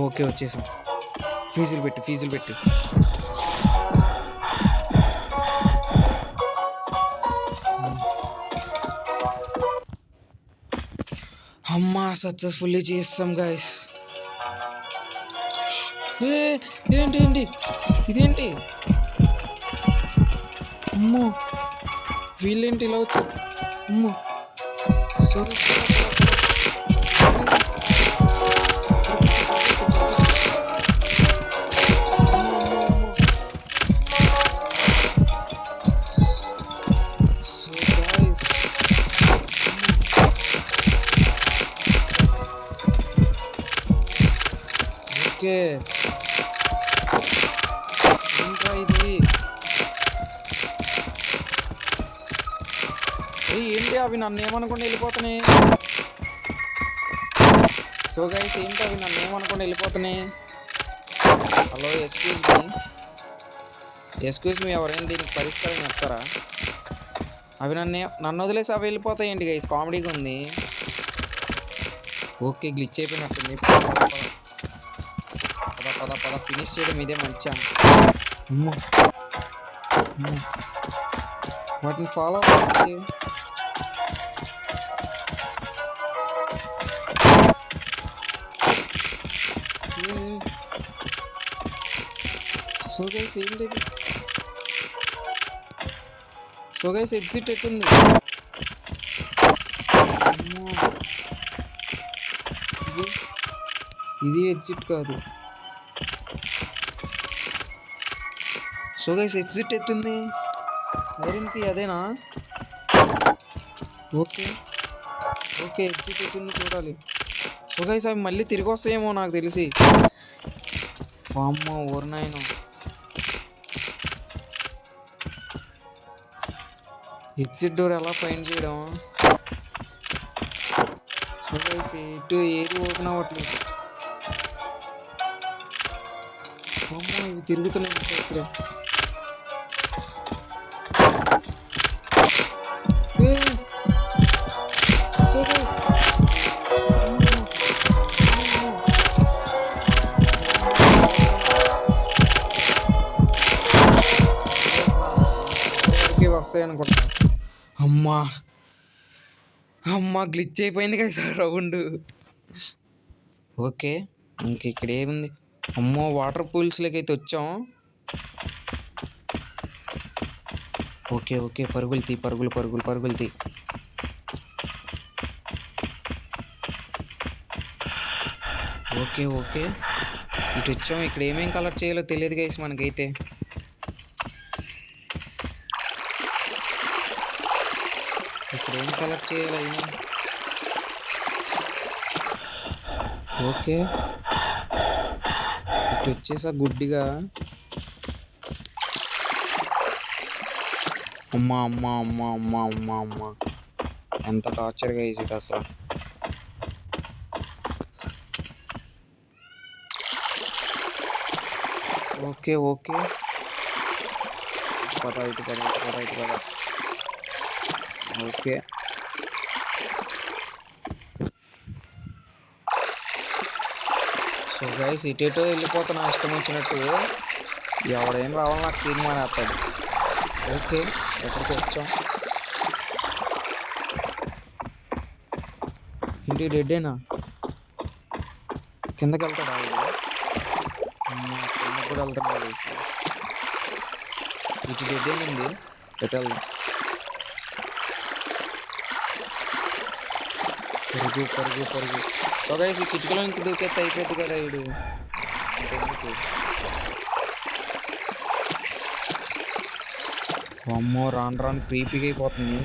Okay వచ్చేసాం. ఫీజులు పెట్టి అమ్మా సక్సెస్ఫుల్లీ చేస్తాం గాయస్. ఏంటి ఇదేంటి? అమ్మో వీళ్ళేంటి ఇలా వచ్చారు? అమ్మో సరే ఓకే ఇంకా ఇది ఏంటి అవి నన్ను ఏమనుకుండా వెళ్ళిపోతున్నాయి. సో గైస్ ఏంటి అవి నన్ను ఏమనుకుండా వెళ్ళిపోతున్నాయి. హలో ఎక్స్క్యూజ్ మీ ఎవరైనా దీనికి పరిష్కారం చెప్తారా? అవి నన్ను వదిలేసి అవి వెళ్ళిపోతాయి ఏంటి గైస్? కామెడీగా ఉంది. ఓకే గ్లిచ్ అయిపోయినట్టుంది. పద ఫినిష్ చేయడం ఇదే మంచిగా. వాటిని ఫాలో అవ్వాలి. సో గైస్ ఏంటి? సో గైస్ ఎగ్జిట్ ఎట్టుంది? ఇది ఎగ్జిట్ కాదు. సో గైస్ ఎగ్జిట్ ఎట్టుంది? ఐరన్కి అదేనా? ఓకే ఎగ్జిట్ ఎట్టుంది చూడాలి. సో గైస్ అవి మళ్ళీ తిరిగి వస్తాయేమో నాకు తెలిసి. అమ్మ ఊరినాయను. ఎగ్జిట్ డోర్ ఎలా ఫైండ్ చేయడం? సో గైస్ ఇటు ఏది ఓపెన్ అవ్వట్లేదు. అమ్మ ఇవి తిరుగుతున్నాయి ఇక్కడే. సో గైస్ వస్తాయి అనుకుంటా. అమ్మా గ్లిచ్ అయిపోయింది కదా సార్ రౌండ్. ఓకే ఇంక ఇక్కడ ఏముంది? అమ్మో వాటర్ పూల్స్లోకి అయితే వచ్చాం. ఓకే పరుగులు తీ. ఓకే ఇటు వచ్చాం. ఇక్కడ ఏమేం కలెక్ట్ చేయాలో తెలియదు గైస్ మనకైతే. ఇక్కడ ఏం కలెక్ట్ చేయాలి? ఓకే ఇటు వచ్చేసా గుడ్డిగా. అమ్మా ఎంత టార్చర్గా వేసేది అసలు. ఓకే పద ఓకే సో గైస్ ఇటేటో వెళ్ళిపోతున్నా ఇష్టం వచ్చినట్టు. ఎవడేం రావాలి నాకు తీర్మానం వేస్తాడు. ఓకే ఎక్కడికి వచ్చాం? ఇంటి రెడ్డేనా? కిందకి వెళ్తాడా? కిందకి కూడా వెళ్తాడు. ఇటు రెడ్డేనుంది, ఎటు వెళ్దాం? పరుగు. సో గైస్ ఈ కిటికీలో నుంచి దూకేస్తే అయిపోద్ది కదా వీడు. అమ్మో రాను క్రీపీగా అయిపోతుంది.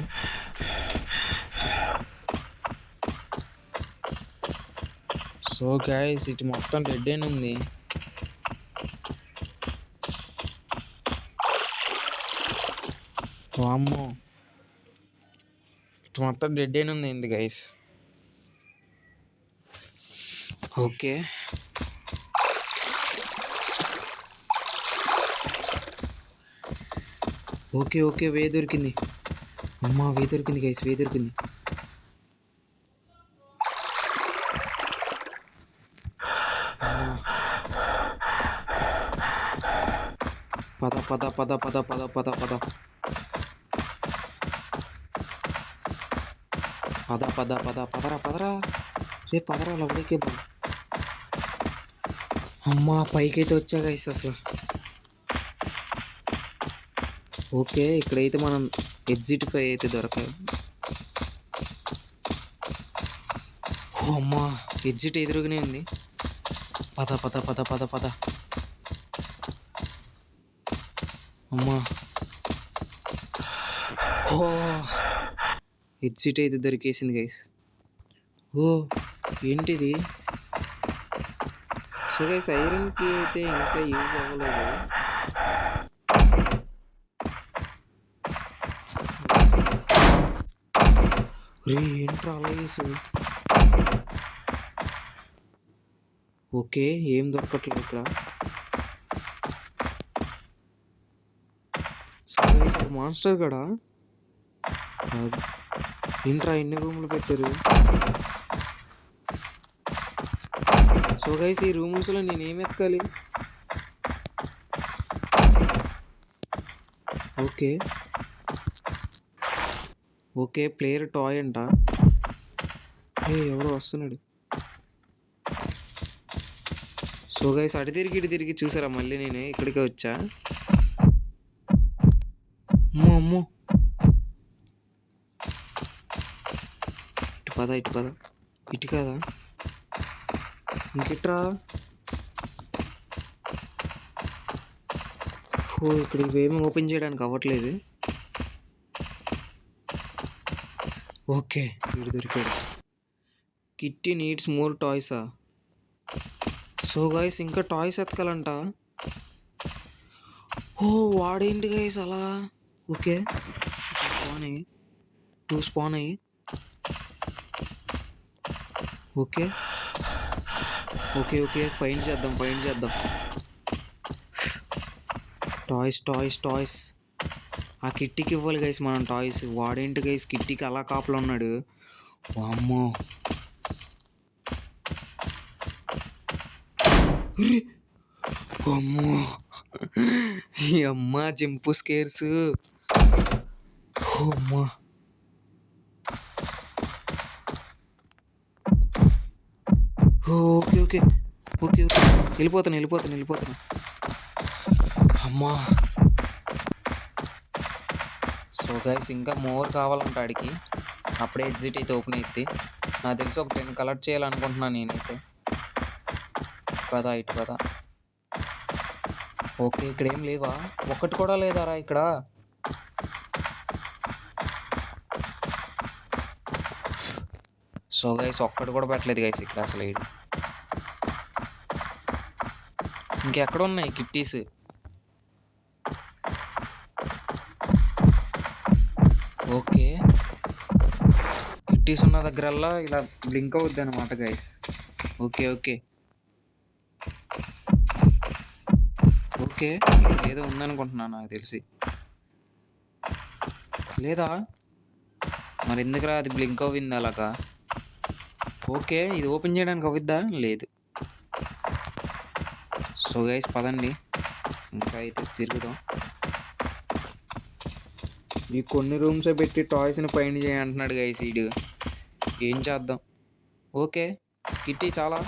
సో గైస్ ఇటు మొత్తం రెడ్ అయిన ఉంది. అమ్మో ఇటు మొత్తం డెడ్ అయిన ఉంది ఏంటి గైస్? ఓకే వే దొరికింది. అమ్మా వే దొరికింది గైస్, వే దొరికింది. పద పద పద పద పద పద పద పద పద పద పదరా పదరా రే పదరా లోపలికి పో. అమ్మా పైకైతే వచ్చా గైస్ అసలు. ఓకే ఇక్కడైతే మనం ఎగ్జిట్ 5 అయితే దొరకాలి. ఓ అమ్మా ఎగ్జిట్ ఎదురుగానే ఉంది. పద పద పద పద పద. అమ్మా ఓ ఎగ్జిట్ అయితే దొరికేసింది గైస్. ఓ ఏంటిది? సో గైస్ ఐరన్కి అయితే ఇంకా యూజ్ అవ్వలేదు. రే ఏంట్రా అలా చేసు. ఓకే ఏం దొరకట్లేదు ఇక్కడ. మాన్స్టర్ గడా ఏంట్రా ఎన్ని రూములు పెట్టారు. సో గైస్ ఈ రూమ్స్లో నేనేం ఎత్తుకాలి? ఓకే ఓకే ప్లేయర్ టాయ్ అంట. ఎవరో వస్తున్నాడు. సో గైస్ అటు తిరిగి ఇటు తిరిగి చూసారా మళ్ళీ నేను ఇక్కడికే వచ్చా. అమ్మో అమ్మో ఇటు పద ఇటు పద. ఇటు కదా ఇంకెట్రా. ఓ ఇక్కడ ఇవేమీ ఓపెన్ చేయడానికి అవ్వట్లేదు. ఓకే వీడు దొరికాడు. కిట్టి నీడ్స్ మోర్ టాయ్సా. సో గైస్ ఇంకా టాయ్స్ ఎతకాలంట. ఓ వాడేంటి గైస్ అలా. ఓకే స్పాన్ అయ్యి 2 స్పాన్ అయ్యి. ఓకే ఓకే ఓకే ఫైండ్ చేద్దాం ఫైండ్ చేద్దాం. Toys toys toys. ఆ కిట్టీకి ఇవ్వాలి గైస్ మనం టాయ్స్. వాడేంటి గైస్ కిట్టీకి అలా కాపలా ఉన్నాడు. అమ్మో అమ్మో ఈ అమ్మ జంపు స్కేర్స్. అమ్మా ఓకే ఓకే ఓకే ఓకే వెళ్ళిపోతాను వెళ్ళిపోతాను వెళ్ళిపోతాను. అమ్మా సో గైస్ ఇంకా మోర్ కావాలంట ఆడికి. అప్పుడే ఎగ్జిట్ అయితే ఓపెన్ అయితే నాకు తెలిసి ఒక 10 కలెక్ట్ చేయాలనుకుంటున్నాను నేనైతే. పదా ఇటు పదా. ఓకే ఇక్కడ ఏం లేవా? ఒక్కటి కూడా లేదారా ఇక్కడ. సో గైస్ ఒక్కటి కూడా పెట్టలేదు గైస్ ఇక్కడ అసలు. ఇంకెక్కడ ఉన్నాయి కిట్టీస్? ఓకే కిట్టీస్ ఉన్న దగ్గరల్లా ఇలా బ్లింక్ అవుద్ది అనమాట గైస్. ఓకే ఓకే ఓకే ఏదో ఉందనుకుంటున్నాను నాకు తెలిసి. లేదా మరి ఎందుకురా అది బ్లింక్ అవ్వింది అలాగా. ఓకే ఇది ఓపెన్ చేయడానికి అవ్విద్దా? లేదు. సో గైస్ పదండి ఇంకా అయితే తిరుగుదాం. ఈ కొన్ని రూమ్సే పెట్టి టాయ్స్ని ఫైండ్ చేయంటున్నాడు గైస్ వీడు. ఏం చేద్దాం. ఓకే కిట్టి చాలా.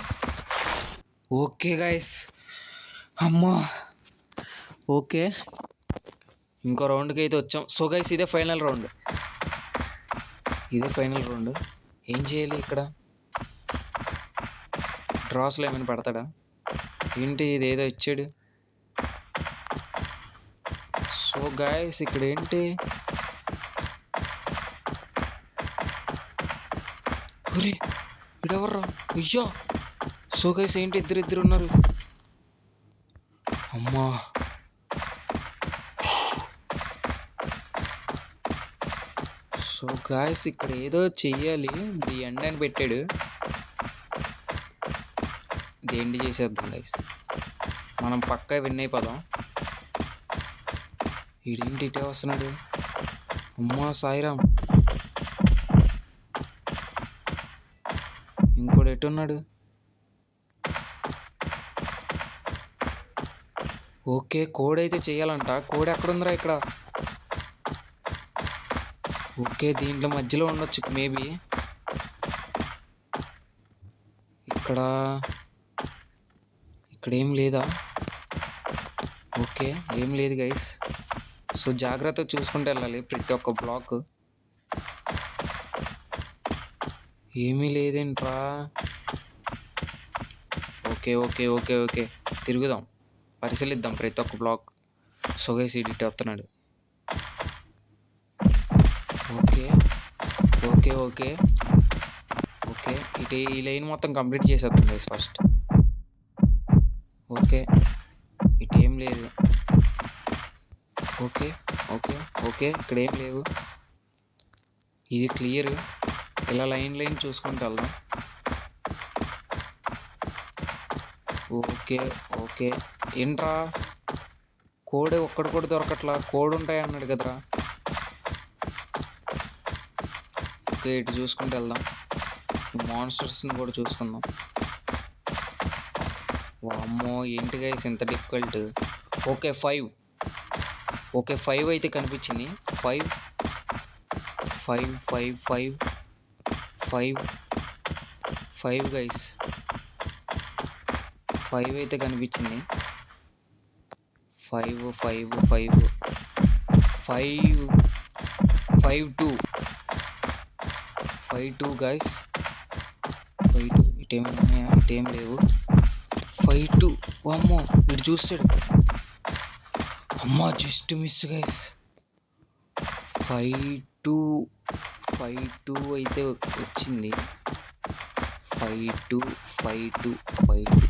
ఓకే గైస్ అమ్మా ఓకే ఇంకో రౌండ్కి అయితే వచ్చాం. సో గైస్ ఇదే ఫైనల్ రౌండ్. ఇదే ఫైనల్ రౌండ్. ఏం చేయాలి ఇక్కడ? డ్రాస్లో ఏమైనా పడతాడా ఏంటి? ఇదేదో ఇచ్చాడు. సో గైస్ ఇక్కడ ఏంటి? ఒరే ఇడెవర్రా అయ్యో. సో గైస్ ఏంటి ఇద్దరు ఉన్నారు. అమ్మా సో గాయస్ ఇక్కడ ఏదో చెయ్యాలి. ది ఎండ్ అని పెట్టాడు. ఇది ఎండ్ చేసేద్దాం గైస్. మనం పక్కా విన్ అయిపోదాం. ఇదేంటి ఇటే వస్తున్నాడు? అమ్మా సాయిరామ్. ఇంకోటి ఎట్టున్నాడు? ఓకే, కోడ్ అయితే చేయాలంట. కోడ్ ఎక్కడుందిరా? ఇక్కడ. ఓకే, దీంట్లో మధ్యలో ఉండొచ్చు మేబీ. ఇక్కడ ఏం లేదా? ఓకే, ఏం లేదు గైస్. సో జాగ్రత్తగా చూసుకుంటూ వెళ్ళాలి ప్రతి ఒక్క బ్లాక్. ఏమీ లేదేంట్రా? ఓకే ఓకే ఓకే ఓకే తిరుగుదాం, పరిశీలిద్దాం ప్రతి ఒక్క బ్లాక్. సో గైస్ ఇటు వస్తున్నాడు. ఓకే ఓకే ఓకే ఓకే ఇటు ఈ లైన్ మొత్తం కంప్లీట్ చేసేద్దాం గైస్ ఫస్ట్. ఓకే, ఇటు ఏం లేదు. ఓకే ఓకే ఓకే ఇక్కడ ఏం లేవు. ఇది క్లియర్. ఇలా లైన్ చూసుకుంటూ వెళ్దాం. ఓకే ఓకే ఏంట్రా? కోడ్ ఒక్కడు కూడా దొరకట్లా. కోడ్ ఉంటాయి అన్నాడు కదరా. ఓకే, ఇటు చూసుకుంటూ వెళ్దాం. మాన్స్టర్స్ని కూడా చూసుకుందాం. వామ్మో, ఏంటి గైస్ ఇంత డిఫికల్ట్? ఓకే 5. ఓకే 5 అయితే కనిపించింది. 5 5 5 5 5 5 గైస్. 5 అయితే కనిపించింది. 5 5 5 5 5 2 5 2 గైస్. 5 2 ఇటేమైనా ఉన్నాయా? ఇటేం లేవు. 5 2 అమ్మో ఇటు చూస్తాడు. అమ్మా జస్ట్ మిస్ గైస్. 5 2 5 2 అయితే వచ్చింది. 5 2 5 2 5 2.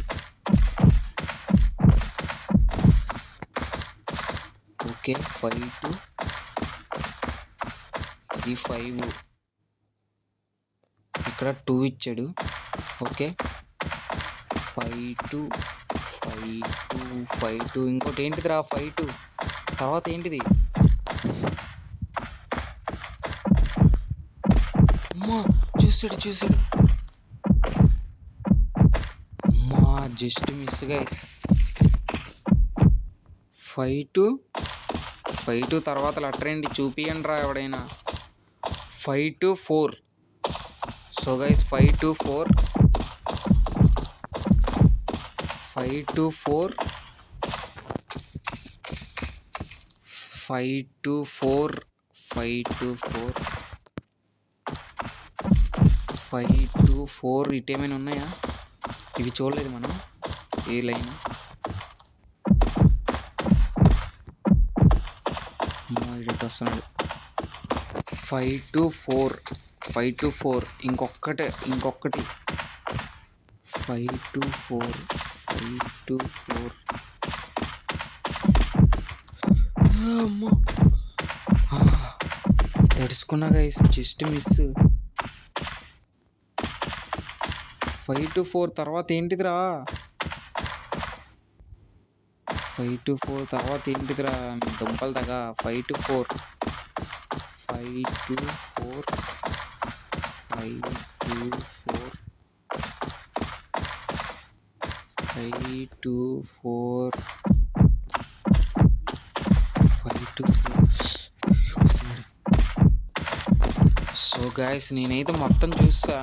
ఓకే 5 2 ఇది 5. ఇక్కడ 2 ఇచ్చాడు. ఓకే 5 2 5 2 5 2. ఇంకోటి ఏంటిదిరా? 5 2 తర్వాత ఏంటిది? అమ్మా చూసాడు. అమ్మా జస్ట్ మిస్ గైస్. 5 2 తర్వాత లెటర్ ఏంటి చూపియండి రా ఎవడైనా. 5 2 4. So guys 5 2 4 5 2 4 5 2 4 5 2 4 5 2 4. ఇటేమైనా ఉన్నాయా? ఇవి చూడలేదు మనం. ఏ లైన్? ఇటు వస్తున్నాడు. 5 2 4 ఇంకొకటి 5 2 4 5 2 4. అమ్మా తడుచుకున్నా గైస్, జస్ట్ మిస్. 5 2 4 తర్వాత ఏంటిదిరా? 5 2 4 తర్వాత ఏంటిదిరా? దుంపలు తగా. 5 2 4 5 2 4 5 2 4 5 2 4 5 2 4. సో గాయస్ నేనైతే మొత్తం చూసా.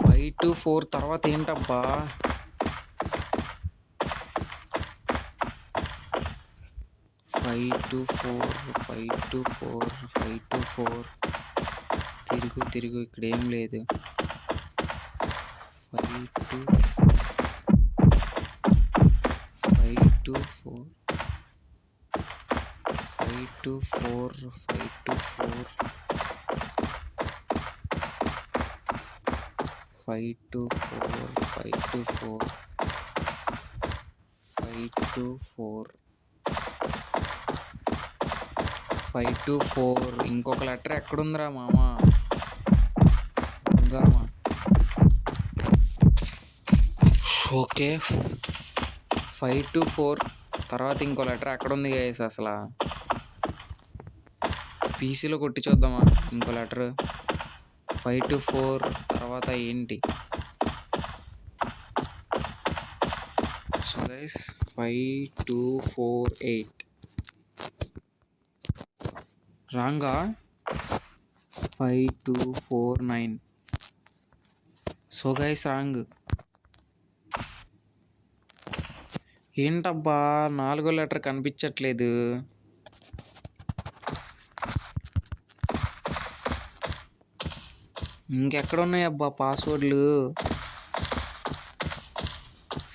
5 2 4 తర్వాత ఏంటబ్బా? 5 2 4 5 2 4 5 2 4. తిరుగు ఇక్కడ ఏం లేదు. 5 2 5 2 4 5 2 4 5 2 4 5 2 4 5 2 4 5 2 4 5 2 4. ఇంకొక లెటర్ ఎక్కడుందిరా మామా? ఓకే 5 2 4 తర్వాత ఇంకో లెటర్ ఎక్కడుంది గైస్? అసలు పీసీలో కొట్టి చూద్దామా ఇంకో లెటర్? 5 2 4 తర్వాత ఏంటి? సో గైస్ 5248 రాంగా 5249. So guys wrong. ఏంటబ్బా 4వ లెటర్ కనిపించట్లేదు. ఇంకెక్కడ ఉన్నాయబ్బా పాస్వర్డ్లు?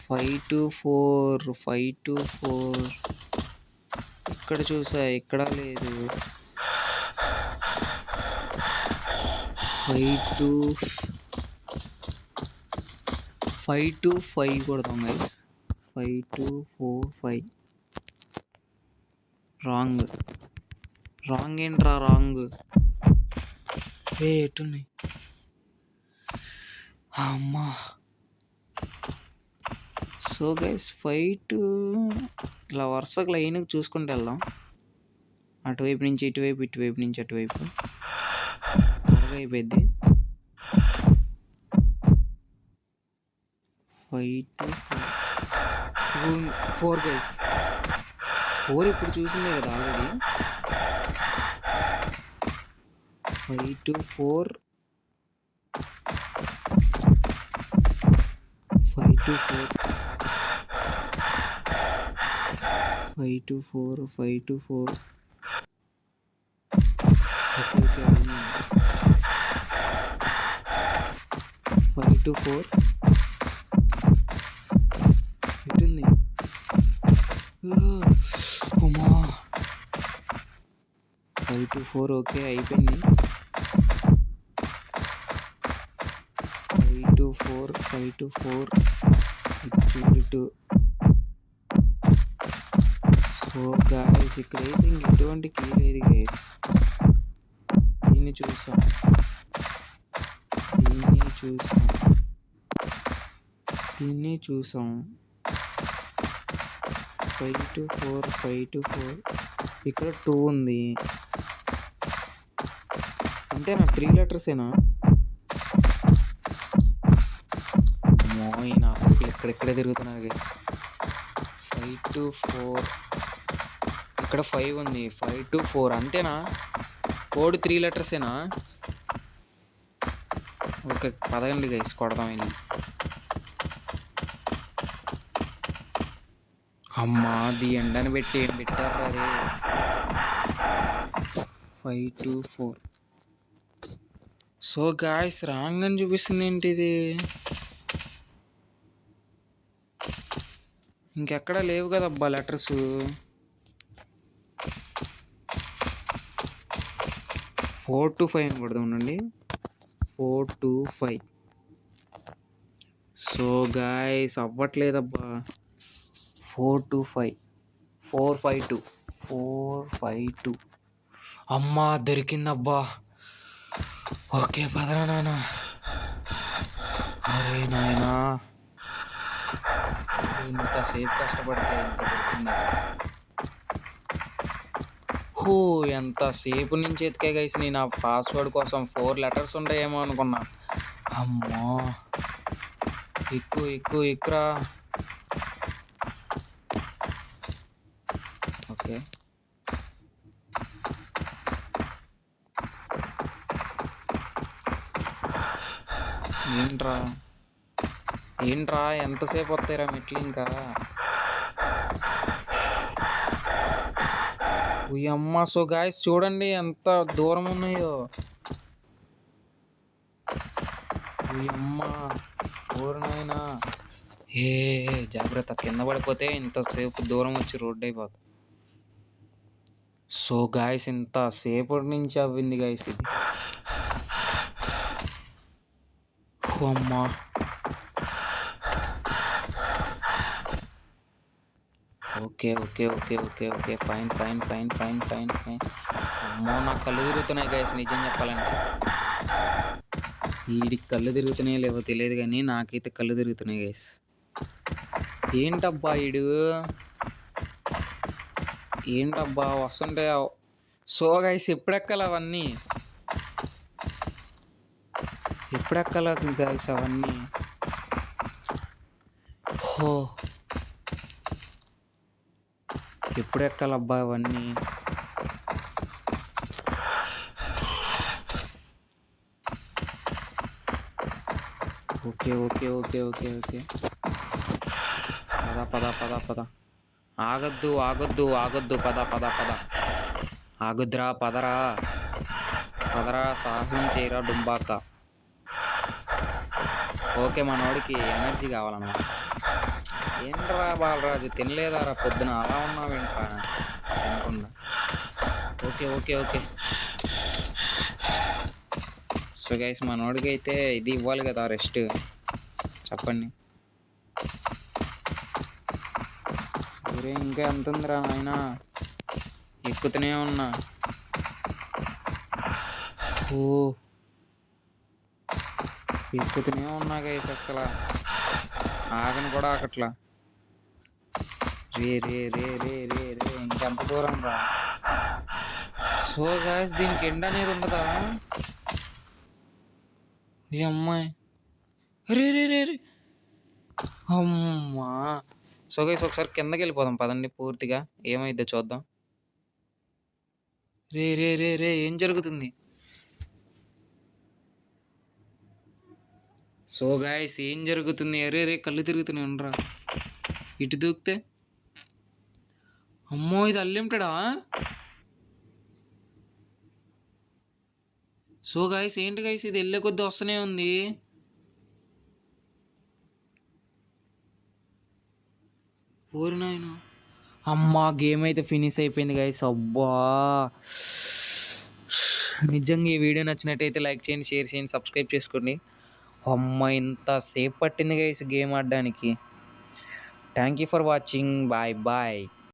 524 ఇక్కడ చూసా, ఇక్కడ లేదు. 525 కొడతాం గైస్. 5245 రాంగ్. రాంగ్ ఏంట్రా రాంగ్? ఎట్టున్నాయి అమ్మా. సో గైస్ 52 ఇలా వరుసగా లైన్కి చూసుకుంటూ వెళ్దాం. అటువైపు నుంచి ఇటువైపు, ఇటువైపు నుంచి అటువైపు. త్వరగా అయిపోయింది. 524 గైస్. 4 ఇప్పుడు చూసిందే కదా ఆల్రెడీ. 524 524 524 okay okay 524 ఎటుంది? అమ్మా 524 ఓకే అయిపోయింది. 524 ఇటు. సో గాయస్ ఇక్కడైతే ఇంక ఎటువంటి కీ లేదు గైస్. దీన్ని చూసాం 524 ఇక్కడ 2 ఉంది. అంతేనా? 3 లెటర్సేనా? ఈయన ఇక్కడెక్కడే తిరుగుతున్నారు గైస్. 524 ఇక్కడ 5 ఉంది. 524 అంతేనా? కోడ్ 3 లెటర్సేనా? ఓకే పదకండి గైస్ కొడదాం వెళ్ళి. అమ్మా ది ఎండ్ అని పెట్టి ఏం పెట్టారు అరే. 524 సో గాయస్ రాంగ్ అని చూపిస్తుంది ఏంటిది? ఇంకెక్కడ లేవు కదబ్బా లెటర్స్. 425 అని కొడదాం ఉండండి. 425. So guys అవ్వట్లేదబ్బా. 425 452 అమ్మా దొరికిందబ్బా. ఓకే పదరా నాన్న. అరే నాయనా ఇంతసేపు కష్టపడితే ఎంత దొరికిందా? ఎంతసేపు నుంచి ఎతికే గైస్ నేను ఆ పాస్వర్డ్ కోసం. 4 లెటర్స్ ఉంటాయేమో అనుకున్నా. అమ్మా ఎక్కురా. ఓకే ఏంట్రా ఎంతసేపు వస్తాయిరా మెట్లు ఇంకా? అమ్మ సో గాయస్ చూడండి ఎంత దూరం ఉన్నాయో. అమ్మ ఊరినైనా జాగ్రత్త, కింద పడిపోతే ఇంతసేపు దూరం వచ్చి రోడ్డు అయిపోతుంది. సో గాయస్ ఇంతసేపటి నుంచి అవ్వింది గాయస్ ఇది. అమ్మా ఓకే ఫైన్. అమ్మో నాకు కళ్ళు తిరుగుతున్నాయి గైస్ నిజం చెప్పాలంటే. వీడికి కళ్ళు తిరుగుతున్నాయో లేవో తెలియదు కానీ నాకైతే కళ్ళు తిరుగుతున్నాయి గైస్. ఏంటబ్బా వస్తుంటే. సో గైస్ ఎప్పుడెక్కాలి అవన్నీ? గైస్ అవన్నీ? ఎప్పుడు ఎక్కాలబ్బా అవన్నీ? Okay okay okay okay okay పద పద పద పద. ఆగొద్దు ఆగొద్దు ఆగొద్దు, పద పద పద. ఆగుద్రా, పదరా పదరా, సాహసం చేయరా డుంబాక. ఓకే, మనోడికి ఎనర్జీ కావాలన్నమాట. ఏంట్రా బాలరాజు, తినలేదారా పొద్దున? అలా ఉన్నావేంట్రా తినకుండా? Okay okay okay. So guys, మనోడికి అయితే ఇది ఇవ్వాలి కదా, రెస్ట్. చెప్పండి. వేరే ఇంకా ఎంత ఉందిరా నాయనా? ఎక్కుతూనే ఉన్నా. ఓ, ఎక్కుతూనే ఉన్నా గైస్, అసలు ఆగను కూడా ఆగట్లా. రే రే రే రే రే రే, ఇంకెంత దూరం రా? సో గైస్, దీనికి ఎండ్ అనేది ఉండదా? ఈ అమ్మాయి, రే రే రే రే, అమ్మా. సో గైస్, ఒకసారి కిందకి వెళ్ళిపోదాం పదండి, పూర్తిగా ఏమైద్దో చూద్దాం. రే రే రే రే, ఏం జరుగుతుంది? సో గాయస్, ఏం జరుగుతుంది? అరే రే, కళ్ళు తిరుగుతున్నాయి, ఉండరా. ఇటు దూకితే, అమ్మో ఇది అన్లిమిటెడా? సో గాయస్, ఏంటి గాయస్, ఇది వెళ్ళే కొద్దీ వస్తూనే ఉంది. ఓరి నాయన, అమ్మా, గేమ్ అయితే ఫినిష్ అయిపోయింది గాయస్. అబ్బా, నిజంగా ఈ వీడియో నచ్చినట్టయితే లైక్ చేయండి, షేర్ చేయండి, సబ్స్క్రైబ్ చేసుకోండి. అమ్మ, ఇంతసేపు పట్టింది గైస్ గేమ్ ఆడడానికి. Thank you for watching. Bye bye.